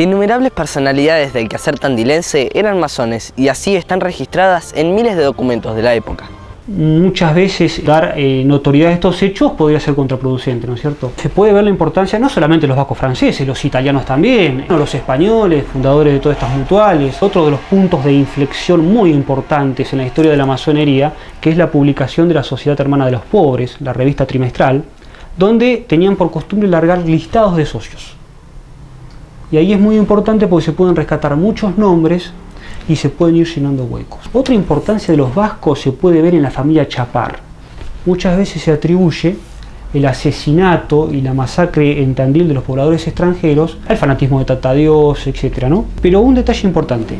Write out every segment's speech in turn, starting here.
Innumerables personalidades del quehacer tandilense eran masones y así están registradas en miles de documentos de la época. Muchas veces dar notoriedad a estos hechos podría ser contraproducente, ¿no es cierto? Se puede ver la importancia no solamente de los vascos franceses, los italianos también, los españoles, fundadores de todas estas mutuales. Otro de los puntos de inflexión muy importantes en la historia de la masonería, que es la publicación de la Sociedad Hermana de los Pobres, la revista trimestral, donde tenían por costumbre largar listados de socios. Y ahí es muy importante porque se pueden rescatar muchos nombres y se pueden ir llenando huecos. Otra importancia de los vascos se puede ver en la familia Chapar. Muchas veces se atribuye el asesinato y la masacre en Tandil de los pobladores extranjeros al fanatismo de Tatadios, etc., ¿no? Pero un detalle importante.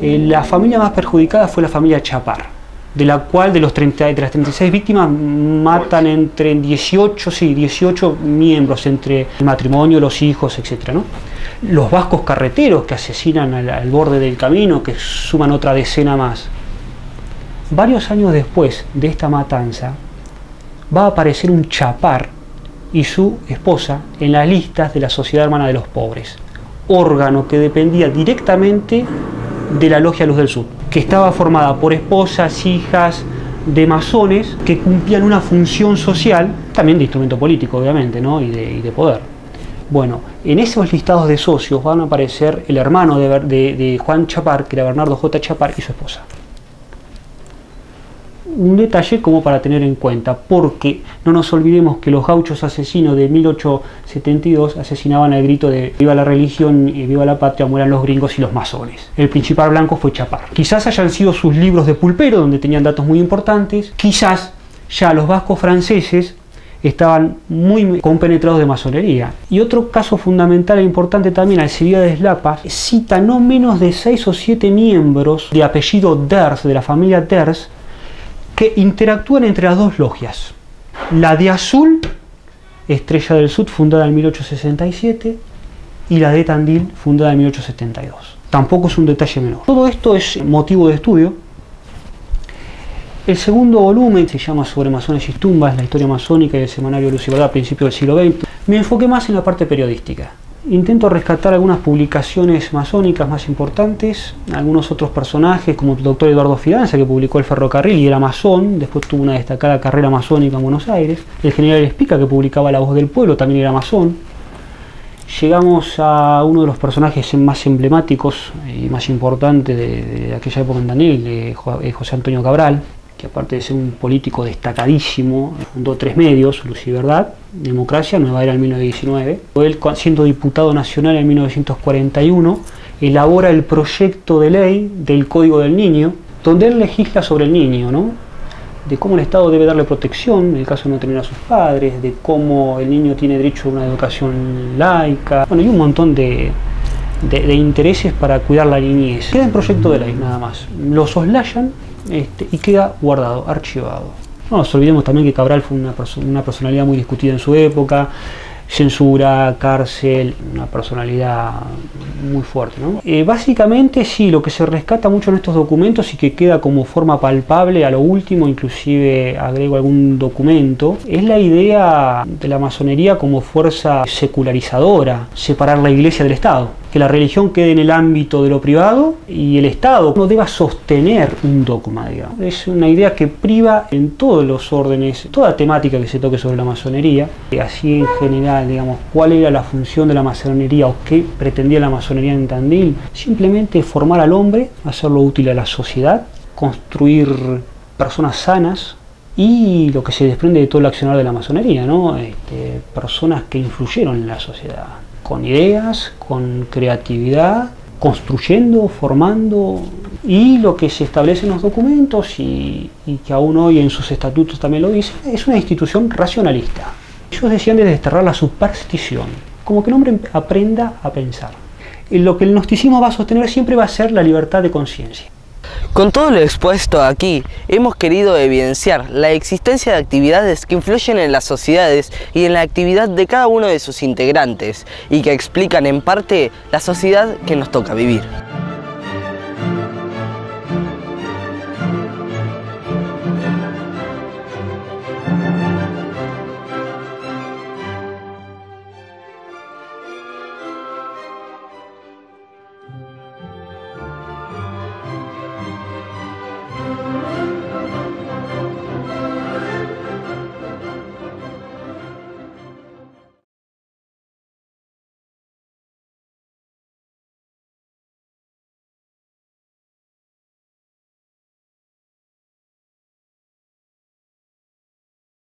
La familia más perjudicada fue la familia Chapar, de la cual de las 36 víctimas matan entre 18 miembros entre el matrimonio, los hijos, etc., ¿no? Los vascos carreteros que asesinan al borde del camino, que suman otra decena más. Varios años después de esta matanza va a aparecer un Chapar y su esposa en las listas de la Sociedad Hermana de los Pobres, órgano que dependía directamente de la Logia Luz del Sur, que estaba formada por esposas, hijas de masones que cumplían una función social, también de instrumento político obviamente, ¿no? y de poder. Bueno, en esos listados de socios van a aparecer el hermano de Juan Chapar, que era Bernardo J. Chapar, y su esposa. Un detalle como para tener en cuenta, porque no nos olvidemos que los gauchos asesinos de 1872 asesinaban al grito de viva la religión y viva la patria, mueran los gringos y los masones. El principal blanco fue Chapar. Quizás hayan sido sus libros de pulpero, donde tenían datos muy importantes. Quizás ya los vascos franceses estaban muy compenetrados de masonería. Y otro caso fundamental e importante también, Alcibiades Lapas cita no menos de 6 o 7 miembros de apellido Ders, de la familia Ders, que interactúan entre las dos logias. La de azul, Estrella del Sud, fundada en 1867, y la de Tandil, fundada en 1872. Tampoco es un detalle menor. Todo esto es motivo de estudio. El segundo volumen se llama Sobre masones y tumbas, la historia masónica y el semanario Luz y Verdad a principios del siglo XX. Me enfoqué más en la parte periodística. Intento rescatar algunas publicaciones masónicas más importantes, algunos otros personajes como el doctor Eduardo Fidanza, que publicó El Ferrocarril y era masón, después tuvo una destacada carrera masónica en Buenos Aires. El general Espica, que publicaba La Voz del Pueblo, también era masón. Llegamos a uno de los personajes más emblemáticos y más importantes de aquella época en Tandil, José Antonio Cabral, que aparte de ser un político destacadísimo, fundó 3 medios, Luz y Verdad, Democracia, Nueva Era en 1919. Él, siendo diputado nacional en 1941, elabora el proyecto de ley del Código del Niño, donde él legisla sobre el niño, ¿no? De cómo el Estado debe darle protección en el caso de no tener a sus padres, de cómo el niño tiene derecho a una educación laica, bueno, y un montón de intereses para cuidar la niñez. Queda en proyecto de ley nada más, lo soslayan y queda guardado, archivado. No nos olvidemos también que Cabral fue una personalidad muy discutida en su época, censura, cárcel, una personalidad muy fuerte, ¿no? Básicamente sí, lo que se rescata mucho en estos documentos y que queda como forma palpable a lo último, inclusive agrego algún documento, es la idea de la masonería como fuerza secularizadora, separar la iglesia del Estado, que la religión quede en el ámbito de lo privado y el Estado no deba sostener un dogma, digamos. Es una idea que priva en todos los órdenes, toda temática que se toque sobre la masonería, así en general, digamos, cuál era la función de la masonería o qué pretendía la masonería en Tandil. Simplemente formar al hombre, hacerlo útil a la sociedad, construir personas sanas y lo que se desprende de todo el accionar de la masonería, ¿no? Personas que influyeron en la sociedad, con ideas, con creatividad, construyendo, formando, y lo que se establece en los documentos y que aún hoy en sus estatutos también lo dice, es una institución racionalista. Ellos decían de desterrar la superstición, como que el hombre aprenda a pensar. Lo que el gnosticismo va a sostener siempre va a ser la libertad de conciencia. Con todo lo expuesto aquí, hemos querido evidenciar la existencia de actividades que influyen en las sociedades y en la actividad de cada uno de sus integrantes y que explican en parte la sociedad que nos toca vivir.